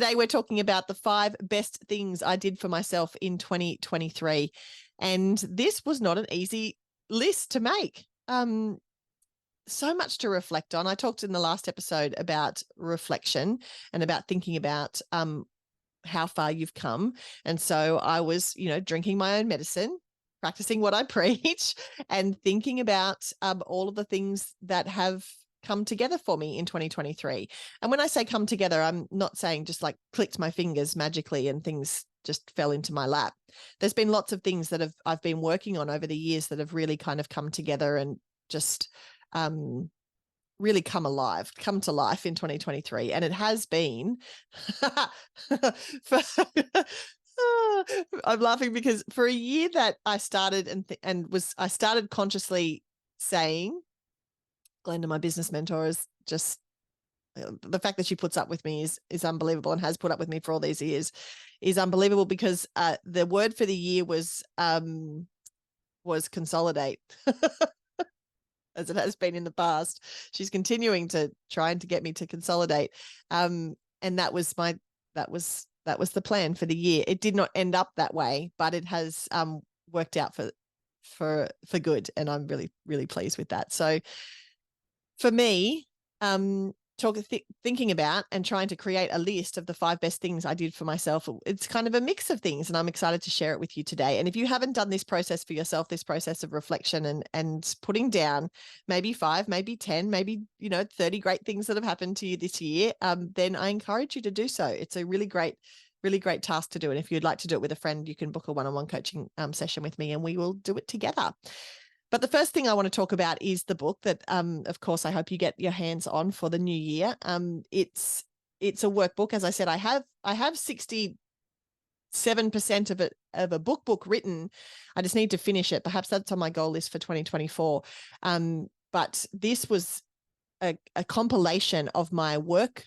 Today we're talking about the 5 best things I did for myself in 2023. And this was not an easy list to make. So much to reflect on. I talked in the last episode about reflection and about thinking about how far you've come. And so I was, drinking my own medicine, practicing what I preach, and thinking about all of the things that have come together for me in 2023. And when I say come together, I'm not saying just like clicked my fingers magically and things just fell into my lap. There's been lots of things that I've been working on over the years that have really kind of come together and just really come to life in 2023. And it has been I'm laughing because for a year that I started I started consciously saying, Glenda, my business mentor, is just the fact that she puts up with me is unbelievable, and has put up with me for all these years is unbelievable, because the word for the year was consolidate. As it has been in the past. She's continuing to try to get me to consolidate. And that was the plan for the year. It did not end up that way, but it has worked out for good. And I'm really, really pleased with that. So for me, thinking about and trying to create a list of the 5 best things I did for myself, it's kind of a mix of things, and I'm excited to share it with you today. And if you haven't done this process for yourself, this process of reflection and putting down maybe 5, maybe 10, maybe 30 great things that have happened to you this year, then I encourage you to do so. It's a really great task to do. And if you'd like to do it with a friend, you can book a one-on-one coaching session with me, and we will do it together. But the first thing I want to talk about is the book that, of course, I hope you get your hands on for the new year. It's a workbook. As I said, I have 67% of a book written. I just need to finish it. Perhaps that's on my goal list for 2024. But this was a compilation of my work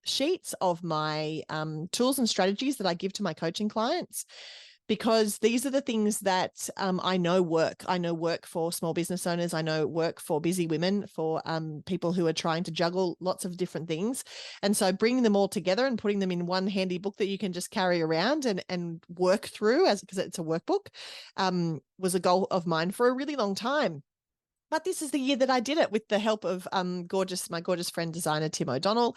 sheets, of my tools and strategies that I give to my coaching clients, because these are the things that I know work. I know work for small business owners. I know work for busy women, for people who are trying to juggle lots of different things. And so bringing them all together and putting them in one handy book that you can just carry around and work through, because it's a workbook, was a goal of mine for a really long time. But this is the year that I did it with the help of my gorgeous friend designer, Tim O'Donnell,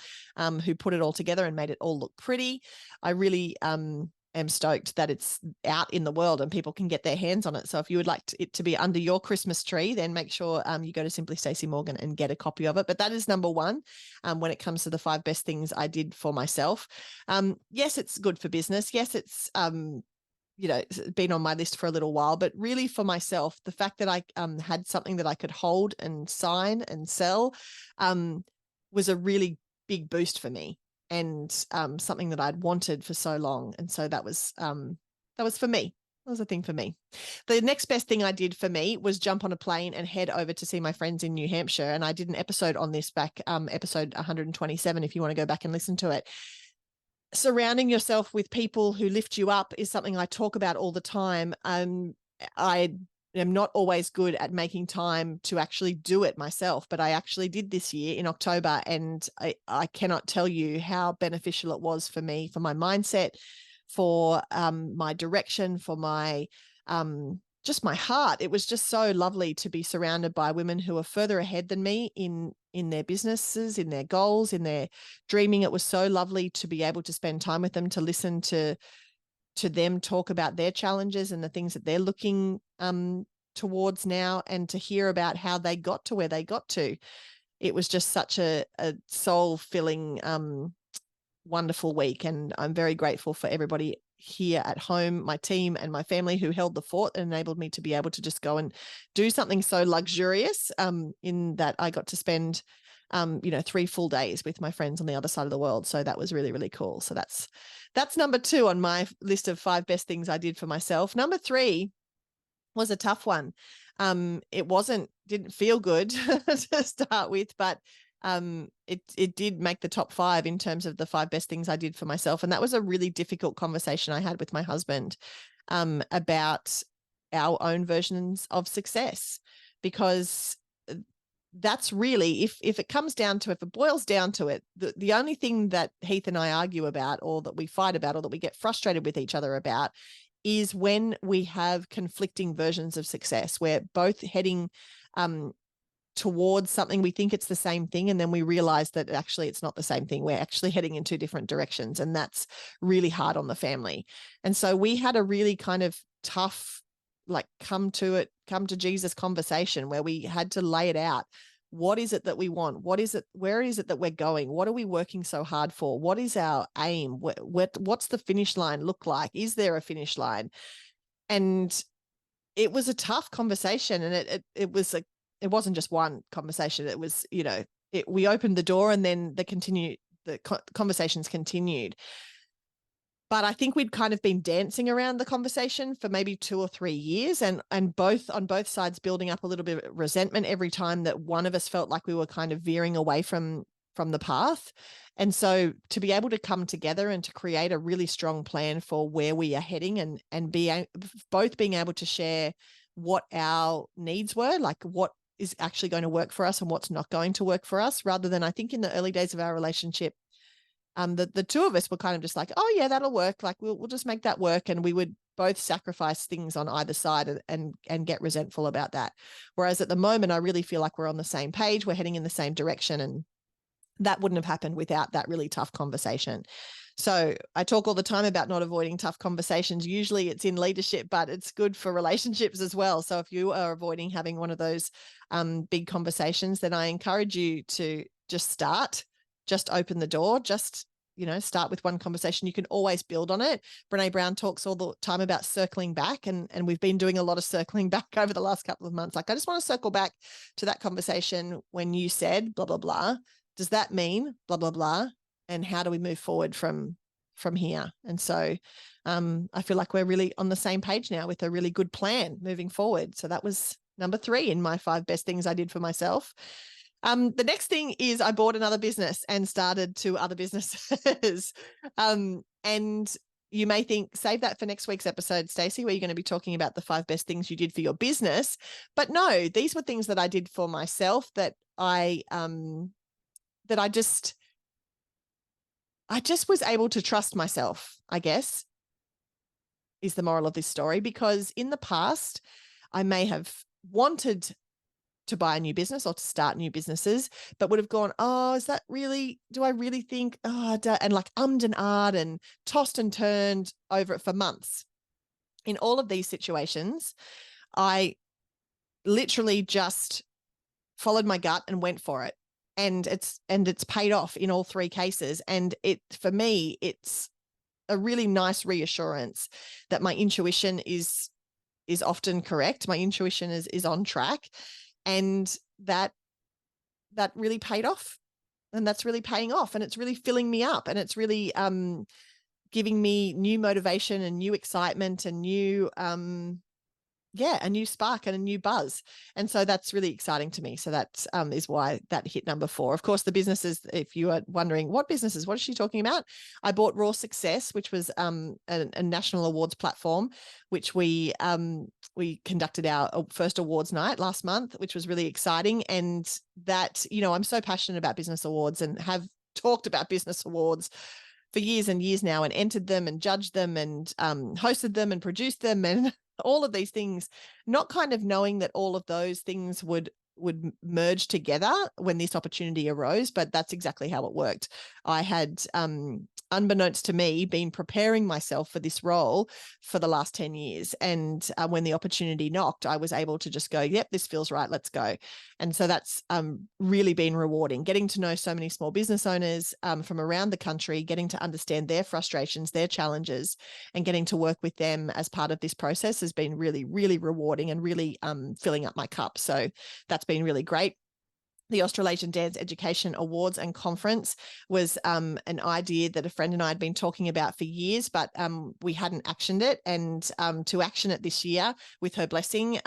who put it all together and made it all look pretty. I really am stoked that it's out in the world and people can get their hands on it. So if you would like it to be under your Christmas tree, then make sure you go to Simply Stacey Morgan and get a copy of it. But that is number 1 when it comes to the 5 best things I did for myself. Yes, it's good for business. Yes, it's it's been on my list for a little while, but really for myself, the fact that I had something that I could hold and sign and sell was a really big boost for me, and something that I'd wanted for so long. And so that was for me. That was a thing for me. The next best thing I did for me was jump on a plane and head over to see my friends in New Hampshire. And I did an episode on this back, episode 127, if you want to go back and listen to it. Surrounding yourself with people who lift you up is something I talk about all the time. I am not always good at making time to actually do it myself, but I actually did this year in October, and I cannot tell you how beneficial it was for me, for my mindset, for my direction, for my just my heart. It was just so lovely to be surrounded by women who are further ahead than me in their businesses, in their goals, in their dreaming. It was so lovely to be able to spend time with them, to listen to them talk about their challenges and the things that they're looking towards now, and to hear about how they got to where they got to. It was just such a soul-filling, wonderful week, and I'm very grateful for everybody here at home, my team and my family, who held the fort and enabled me to be able to just go and do something so luxurious, in that I got to spend 3 full days with my friends on the other side of the world. So that was really, really cool. So that's number 2 on my list of 5 best things I did for myself. Number 3 was a tough one. It didn't feel good to start with, but it did make the top 5 in terms of the 5 best things I did for myself. And that was a really difficult conversation I had with my husband about our own versions of success, because that's really, if it comes down to, if it boils down to it, the only thing that Heath and I argue about, or that we fight about, or that we get frustrated with each other about, is when we have conflicting versions of success. We're both heading towards something, we think it's the same thing, and then we realize that actually it's not the same thing. We're actually heading in two different directions, and that's really hard on the family. And so we had a really kind of tough, like, come to Jesus conversation where we had to lay it out. What is it that we want? What is it? Where is it that we're going? What are we working so hard for? What is our aim? What's the finish line look like? Is there a finish line? And it was a tough conversation, and it wasn't just one conversation. It was, we opened the door, and then the conversations continued. But I think we'd kind of been dancing around the conversation for maybe 2 or 3 years, and on both sides building up a little bit of resentment every time that one of us felt like we were kind of veering away from the path. And so to be able to come together and to create a really strong plan for where we are heading, and both being able to share what our needs were, like what is actually going to work for us and what's not going to work for us, rather than, I think in the early days of our relationship, the two of us were kind of just like, oh yeah, that'll work. Like we'll just make that work. And we would both sacrifice things on either side and get resentful about that. Whereas at the moment, I really feel like we're on the same page. We're heading in the same direction. And that wouldn't have happened without that really tough conversation. So I talk all the time about not avoiding tough conversations. Usually it's in leadership, but it's good for relationships as well. So if you are avoiding having one of those big conversations, then I encourage you to just open the door, start with one conversation. You can always build on it. Brene Brown talks all the time about circling back, and we've been doing a lot of circling back over the last couple of months. Like, I just want to circle back to that conversation when you said blah, blah, blah. Does that mean blah, blah, blah? And how do we move forward from here? And so I feel like we're really on the same page now with a really good plan moving forward. So that was number 3 in my 5 best things I did for myself. The next thing is I bought another business and started 2 other businesses. And you may think, save that for next week's episode, Stacey, where you're going to be talking about the 5 best things you did for your business. But no, these were things that I did for myself that I just was able to trust myself, I guess, is the moral of this story. Because in the past, I may have wanted to buy a new business or to start new businesses, but would have gone, oh, is that really, do I really think, and like and ahed and tossed and turned over it for months. In all of these situations, I literally just followed my gut and went for it. And it's paid off in all 3 cases. And for me, it's a really nice reassurance that my intuition is often correct. My intuition is on track. And that really paid off, and that's really paying off, and it's really filling me up, and it's really giving me new motivation and new excitement and new a new spark and a new buzz. And so that's really exciting to me. So that is why that hit number 4. Of course, the businesses, if you are wondering what businesses, what is she talking about? I bought Raw Success, which was a national awards platform, which we conducted our first awards night last month, which was really exciting. And that, I'm so passionate about business awards and have talked about business awards for years and years now, and entered them and judged them and hosted them and produced them and all of these things, not kind of knowing that all of those things would merge together when this opportunity arose, but that's exactly how it worked. I had, unbeknownst to me, been preparing myself for this role for the last 10 years. And when the opportunity knocked, I was able to just go, yep, this feels right, let's go. And so that's really been rewarding, getting to know so many small business owners from around the country, getting to understand their frustrations, their challenges, and getting to work with them as part of this process has been really, really rewarding and really filling up my cup. So that's been really great. The Australasian Dance Education Awards and Conference was an idea that a friend and I had been talking about for years, but we hadn't actioned it. And to action it this year with her blessing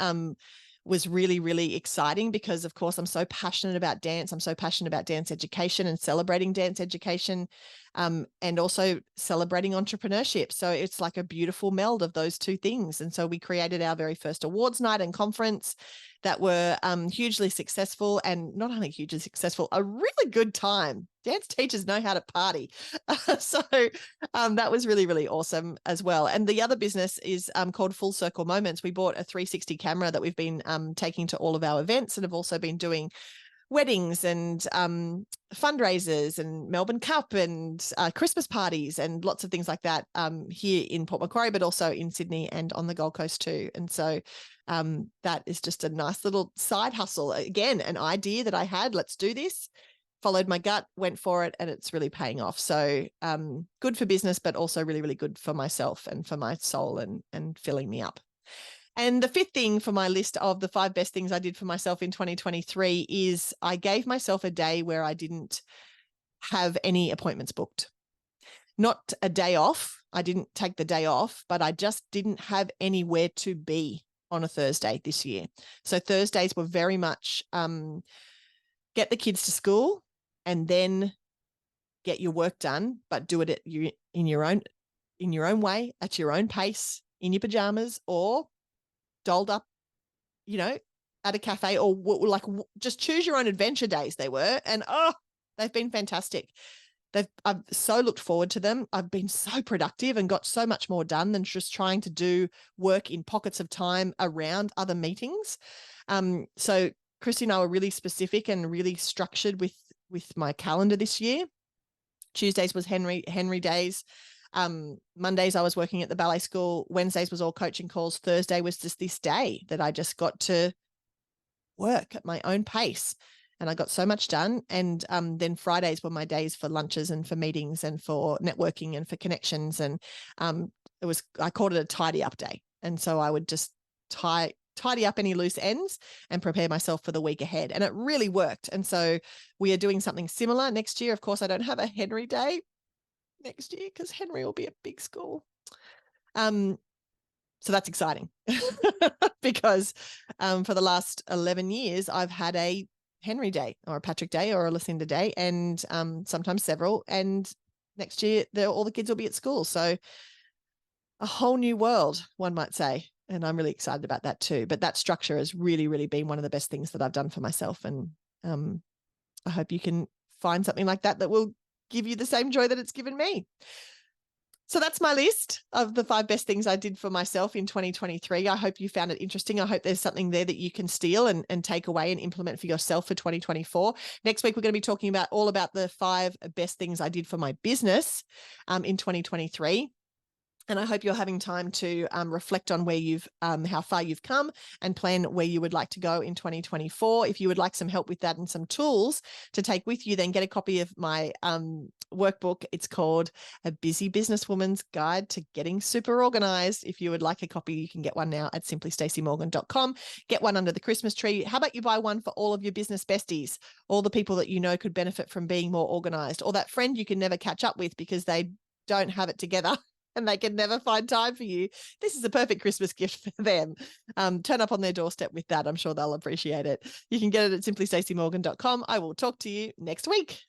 was really, really exciting, because, of course, I'm so passionate about dance. I'm so passionate about dance education and celebrating dance education and also celebrating entrepreneurship. So it's like a beautiful meld of those two things. And so we created our very first awards night and conference that were hugely successful, and not only hugely successful, a really good time. Dance teachers know how to party. So that was really, really awesome as well. And the other business is called Full Circle Moments. We bought a 360 camera that we've been taking to all of our events, and have also been doing weddings and fundraisers and Melbourne Cup and Christmas parties and lots of things like that here in Port Macquarie, but also in Sydney and on the Gold Coast too. And so that is just a nice little side hustle. Again, an idea that I had, let's do this, followed my gut, went for it, and it's really paying off. So good for business, but also really, really good for myself and for my soul and filling me up. And the fifth thing for my list of the 5 best things I did for myself in 2023 is I gave myself a day where I didn't have any appointments booked. Not a day off. I didn't take the day off, but I just didn't have anywhere to be on a Thursday this year. So Thursdays were very much get the kids to school and then get your work done, but do it in your own way, at your own pace, in your pajamas, or dolled up, at a cafe, or like just choose your own adventure days they were. And they've been fantastic. I've so looked forward to them. I've been so productive and got so much more done than just trying to do work in pockets of time around other meetings. So Christy and I were really specific and really structured with my calendar this year. Tuesdays was Henry days. Mondays I was working at the ballet school. Wednesdays was all coaching calls. Thursday was just this day that I just got to work at my own pace, and I got so much done. And then Fridays were my days for lunches and for meetings and for networking and for connections. And I called it a tidy up day. And so I would just tidy up any loose ends and prepare myself for the week ahead. And it really worked. And so we are doing something similar next year. Of course, I don't have a Henry Day next year because Henry will be a big school. So that's exciting because for the last 11 years, I've had a Henry Day or a Patrick Day or a Lucinda Day, and sometimes several. And next year, all the kids will be at school. So a whole new world, one might say. And I'm really excited about that too. But that structure has really, really been one of the best things that I've done for myself. And I hope you can find something like that will give you the same joy that it's given me. So that's my list of the 5 best things I did for myself in 2023. I hope you found it interesting. I hope there's something there that you can steal and take away and implement for yourself for 2024. Next week, we're going to be talking all about the 5 best things I did for my business in 2023. And I hope you're having time to reflect on where how far you've come and plan where you would like to go in 2024. If you would like some help with that and some tools to take with you, then get a copy of my workbook. It's called A Busy Businesswoman's Guide to Getting Super Organized. If you would like a copy, you can get one now at simplystacymorgan.com. Get one under the Christmas tree. How about you buy one for all of your business besties, all the people that you know could benefit from being more organized, or that friend you can never catch up with because they don't have it together and they can never find time for you. This is a perfect Christmas gift for them. Turn up on their doorstep with that. I'm sure they'll appreciate it. You can get it at simplystacymorgan.com. I will talk to you next week.